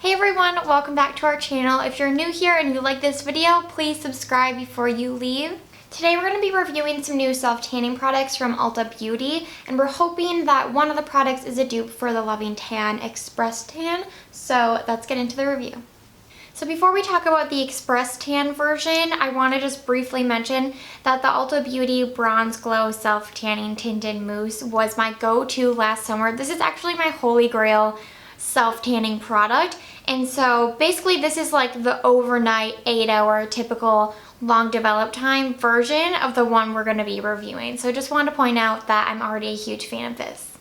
Hey everyone, welcome back to our channel. If you're new here and you like this video, please subscribe before you leave. Today we're going to be reviewing some new self-tanning products from Ulta Beauty, and we're hoping that one of the products is a dupe for the Loving Tan Express Tan. So let's get into the review. So before we talk about the Express Tan version, I want to just briefly mention that the Ulta Beauty Bronze Glow Self-Tanning Tinted Mousse was my go-to last summer. This is actually my holy grail self-tanning product. And so basically this is like the overnight 8-hour typical long develop time version of the one we're going to be reviewing. So just wanted to point out that I'm already a huge fan of this.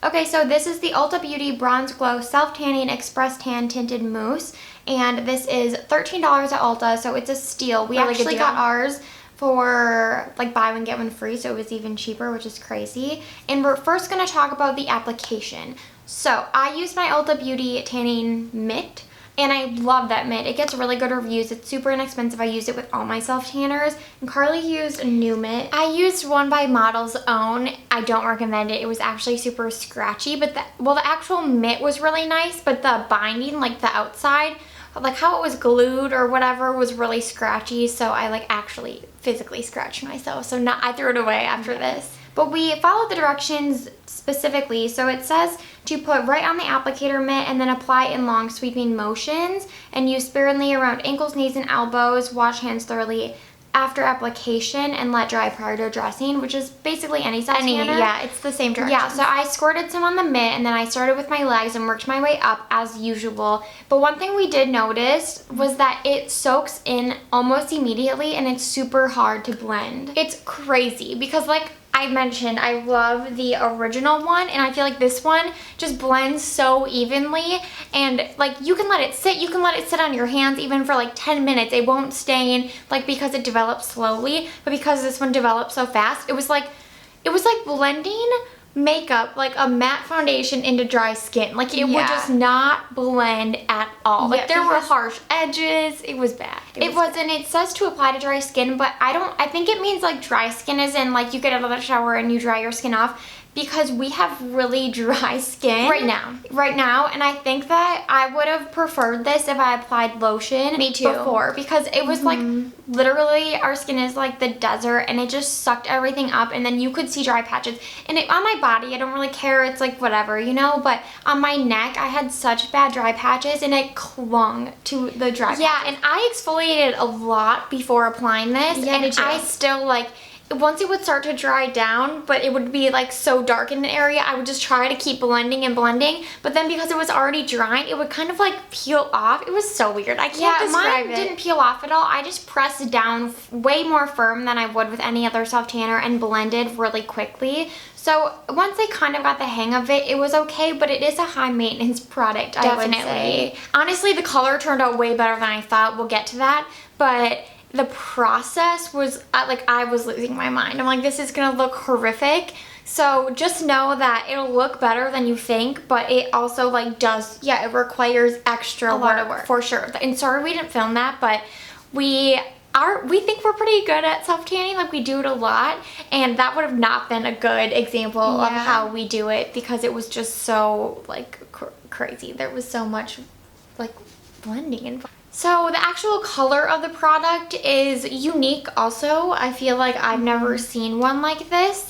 Okay, so this is the Ulta Beauty Bronze Glow Self-Tanning Express Tan Tinted Mousse, and this is $13 at Ulta, so it's a steal. We Really actually good deal. got ours for like buy one get one free, so it was even cheaper, which is crazy. And we're first going to talk about the application. So I use my Ulta Beauty tanning mitt, and I love that mitt. It gets really good reviews. It's super inexpensive. I use it with all my self-tanners. And Carly used a new mitt. I used one by Model's Own. I don't recommend it. It was actually super scratchy, but the actual mitt was really nice, but the binding, like the outside, like how it was glued or whatever, was really scratchy. So I like actually physically scratched myself. So I threw it away after this. But we followed the directions specifically. So it says to put right on the applicator mitt and then apply in long sweeping motions and use sparingly around ankles, knees, and elbows. Wash hands thoroughly after application and let dry prior to dressing, which is basically any self-tanner. Yeah, it's the same direction. Yeah, so I squirted some on the mitt and then I started with my legs and worked my way up as usual. But one thing we did notice was that it soaks in almost immediately and it's super hard to blend. It's crazy because like I mentioned, I love the original one, and I feel like this one just blends so evenly, and like you can let it sit on your hands even for like 10 minutes. It won't stain, like because it develops slowly, but because this one develops so fast, it was like blending makeup, like a matte foundation, into dry skin. Like it would just not blend at all. Like there were harsh edges. It was bad. It says to apply to dry skin, but I think it means like dry skin as in like you get out of the shower and you dry your skin off, because we have really dry skin right now, and I think that I would have preferred this if I applied lotion. Me too. Before, because it was like literally our skin is like the desert and it just sucked everything up, and then you could see dry patches. And on my body, I don't really care, it's like whatever, you know, but on my neck I had such bad dry patches and it clung to the dry patches. Yeah, and I exfoliated a lot before applying this, and I still like, once it would start to dry down, but it would be like so dark in an area, I would just try to keep blending and blending, but then because it was already drying, it would kind of like peel off. It was so weird. I can't describe it. Mine didn't peel off at all. I just pressed it down way more firm than I would with any other self-tanner and blended really quickly. So once I kind of got the hang of it, it was okay, but it is a high maintenance product, I would say. Honestly, the color turned out way better than I thought. We'll get to that, but the process was like, I was losing my mind. I'm like, this is gonna look horrific. So just know that it'll look better than you think, but it also like does, it requires a lot of work for sure. And sorry we didn't film that, but we think we're pretty good at self-tanning. Like we do it a lot, and that would have not been a good example of how we do it, because it was just so like crazy. There was so much like blending and so the actual color of the product is unique also. I feel like I've never seen one like this.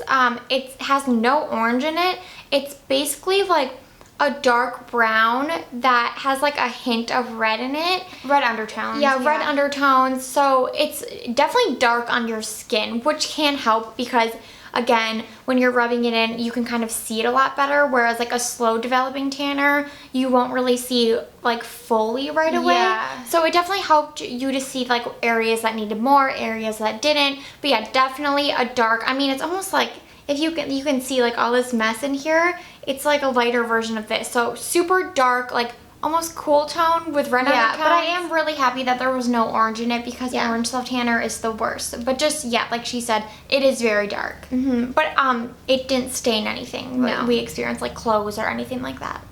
It has no orange in it. It's basically like a dark brown that has like a hint of red in it. Red undertones. Yeah, red undertones. So it's definitely dark on your skin, which can help because, again, when you're rubbing it in, you can kind of see it a lot better, whereas like a slow developing tanner, you won't really see like fully right away. Yeah. So it definitely helped you to see like areas that needed more, areas that didn't. But yeah, definitely a dark, I mean, it's almost like, if you can see like all this mess in here, it's like a lighter version of this. So super dark, like almost cool tone with red undertones. But I am really happy that there was no orange in it, because orange self-tanner is the worst. But just, like she said, it is very dark. But it didn't stain anything. No. We experienced like clothes or anything like that.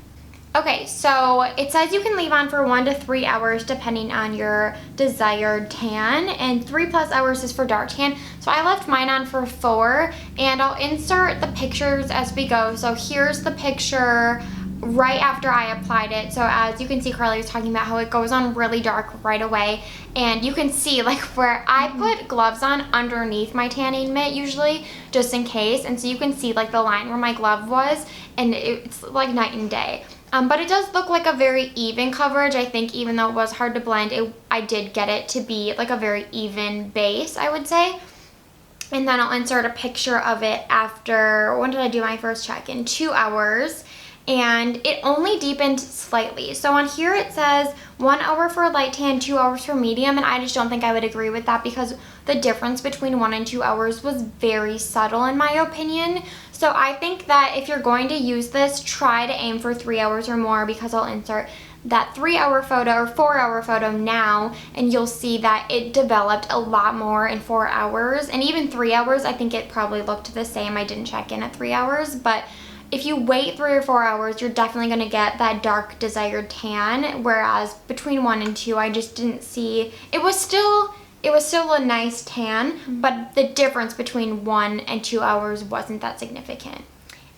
Okay, so it says you can leave on for 1 to 3 hours depending on your desired tan, and 3+ hours is for dark tan. So I left mine on for 4, and I'll insert the pictures as we go. So here's the picture right after I applied it. So as you can see, Carly was talking about how it goes on really dark right away, and you can see like where I put gloves on underneath my tanning mitt usually, just in case, and so you can see like the line where my glove was, and it's like night and day. But it does look like a very even coverage. I think even though it was hard to blend, I did get it to be like a very even base, I would say. And then I'll insert a picture of it after, when did I do my first check? In 2 hours. And it only deepened slightly. So on here it says 1 hour for a light tan, 2 hours for medium, and I just don't think I would agree with that because the difference between 1 and 2 hours was very subtle in my opinion. So I think that if you're going to use this, try to aim for 3 hours or more, because I'll insert that 3-hour photo or 4-hour photo now, and you'll see that it developed a lot more in 4 hours. And even 3 hours, I think it probably looked the same. I didn't check in at 3 hours, but if you wait 3 or 4 hours, you're definitely going to get that dark desired tan, whereas between 1 and 2, I just didn't see, it was still a nice tan, but the difference between 1 and 2 hours wasn't that significant.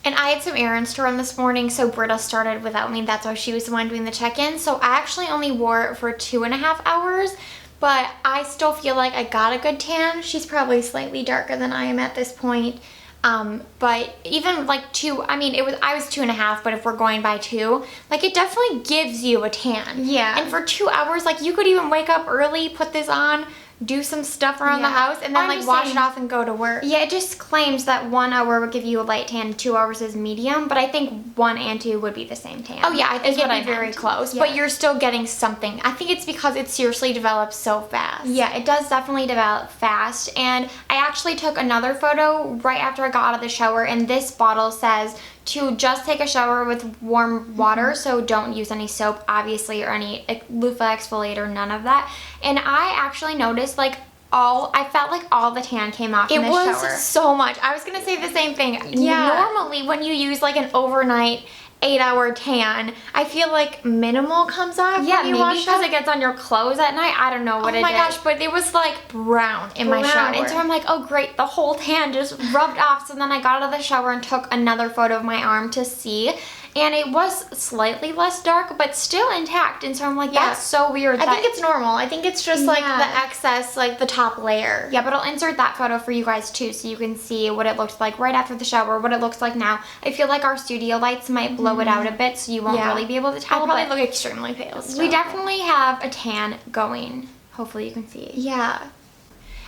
And I had some errands to run this morning, so Britta started without me. That's why she was the one doing the check-in. So I actually only wore it for 2.5 hours, but I still feel like I got a good tan. She's probably slightly darker than I am at this point. But even like 2, I mean, I was 2.5, but if we're going by 2, like it definitely gives you a tan. Yeah. And for 2 hours, like you could even wake up early, put this on, do some stuff around the house, and then like wash it off and go to work. Yeah, it just claims that 1 hour would give you a light tan, 2 hours is medium, but I think 1 and 2 would be the same tan. Oh yeah, I think it'd be very close, but you're still getting something. I think it's because it seriously develops so fast. Yeah, it does definitely develop fast, and I actually took another photo right after I got out of the shower, and this bottle says to just take a shower with warm water, so don't use any soap, obviously, or any loofah exfoliator, none of that. And I actually noticed I felt like all the tan came off in the shower. It was so much. I was gonna say the same thing. Yeah. Normally when you use like an overnight 8-hour tan, I feel like minimal comes off. Yeah, maybe because it gets on your clothes at night. I don't know what it is. Oh my gosh, but it was like brown in my shower. And so I'm like, oh great, the whole tan just rubbed off. So then I got out of the shower and took another photo of my arm to see. And it was slightly less dark, but still intact. And so I'm like, that's so weird. I think it's normal. I think it's just like the excess, like the top layer. Yeah, but I'll insert that photo for you guys too, so you can see what it looked like right after the shower, what it looks like now. I feel like our studio lights might blow it out a bit, so you won't really be able to tell. I probably look extremely pale still. We definitely have a tan going. Hopefully you can see. Yeah.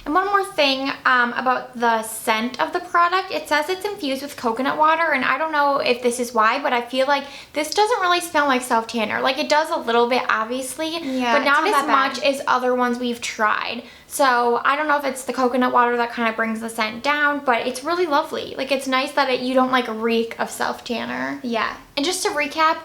And one more thing about the scent of the product. It says it's infused with coconut water, and I don't know if this is why, but I feel like this doesn't really smell like self-tanner. Like it does a little bit, obviously, but not as much as other ones we've tried. So I don't know if it's the coconut water that kind of brings the scent down, but it's really lovely. Like it's nice that you don't like reek of self-tanner. Yeah. And just to recap,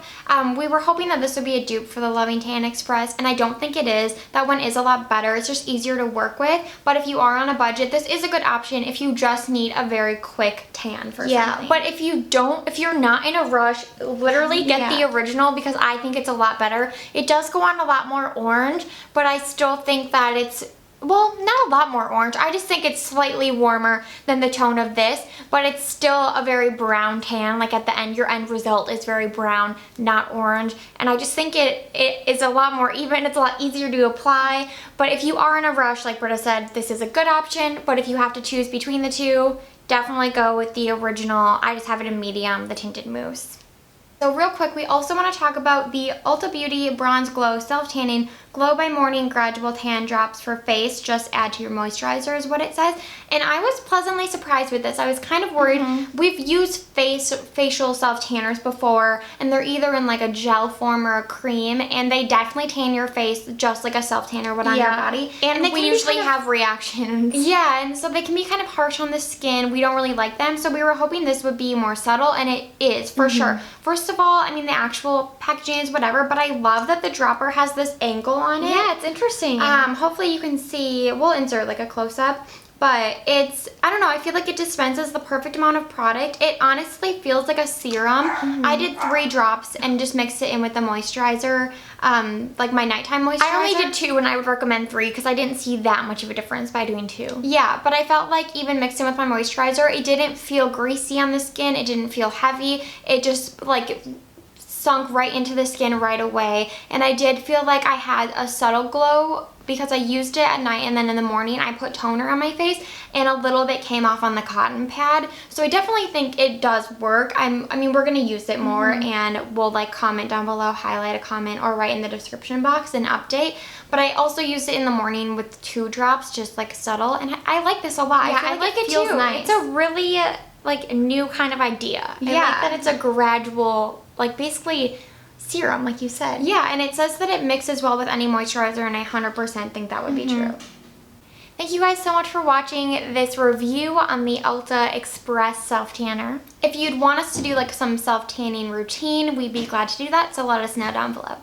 we were hoping that this would be a dupe for the Loving Tan Express, and I don't think it is. That one is a lot better. It's just easier to work with. But if you are on a budget, this is a good option if you just need a very quick tan for something. Yeah, but if you're not in a rush, literally get the original, because I think it's a lot better. It does go on a lot more orange, but I still think that it's, well, not a lot more orange. I just think it's slightly warmer than the tone of this, but it's still a very brown tan. Like at the end, your end result is very brown, not orange. And I just think it is a lot more even. It's a lot easier to apply. But if you are in a rush, like Britta said, this is a good option. But if you have to choose between the two, definitely go with the original. I just have it in medium, the Tinted Mousse. So real quick, we also want to talk about the Ulta Beauty Bronze Glow Self-Tanning Glow by Morning Gradual Tan Drops for Face. Just add to your moisturizer is what it says. And I was pleasantly surprised with this. I was kind of worried. We've used facial self-tanners before, and they're either in like a gel form or a cream, and they definitely tan your face just like a self-tanner would on your body. And we usually have reactions. Yeah, and so they can be kind of harsh on the skin. We don't really like them, so we were hoping this would be more subtle, and it is for sure. First of all, I mean, the actual packaging is whatever, but I love that the dropper has this angle on it. Yeah, it's interesting. Hopefully you can see, we'll insert like a close-up, but it's, I don't know, I feel like it dispenses the perfect amount of product. It honestly feels like a serum. I did 3 drops and just mixed it in with the moisturizer, like my nighttime moisturizer. I only did 2, and I would recommend 3 because I didn't see that much of a difference by doing 2. Yeah, but I felt like even mixed in with my moisturizer, it didn't feel greasy on the skin. It didn't feel heavy. It just like sunk right into the skin right away, and I did feel like I had a subtle glow because I used it at night, and then in the morning I put toner on my face and a little bit came off on the cotton pad. So I definitely think it does work. I mean, we're gonna use it more, and we'll like comment down below, highlight a comment, or write in the description box an update. But I also use it in the morning with 2 drops, just like subtle, and I like this a lot. Yeah, I like it feels too. nice. It's a really like new kind of idea. Yeah. I like that it's a gradual, like basically serum, like you said. Yeah, and it says that it mixes well with any moisturizer, and I 100% think that would be true. Thank you guys so much for watching this review on the Ulta Express Self Tanner. If you'd want us to do like some self tanning routine, we'd be glad to do that, so let us know down below.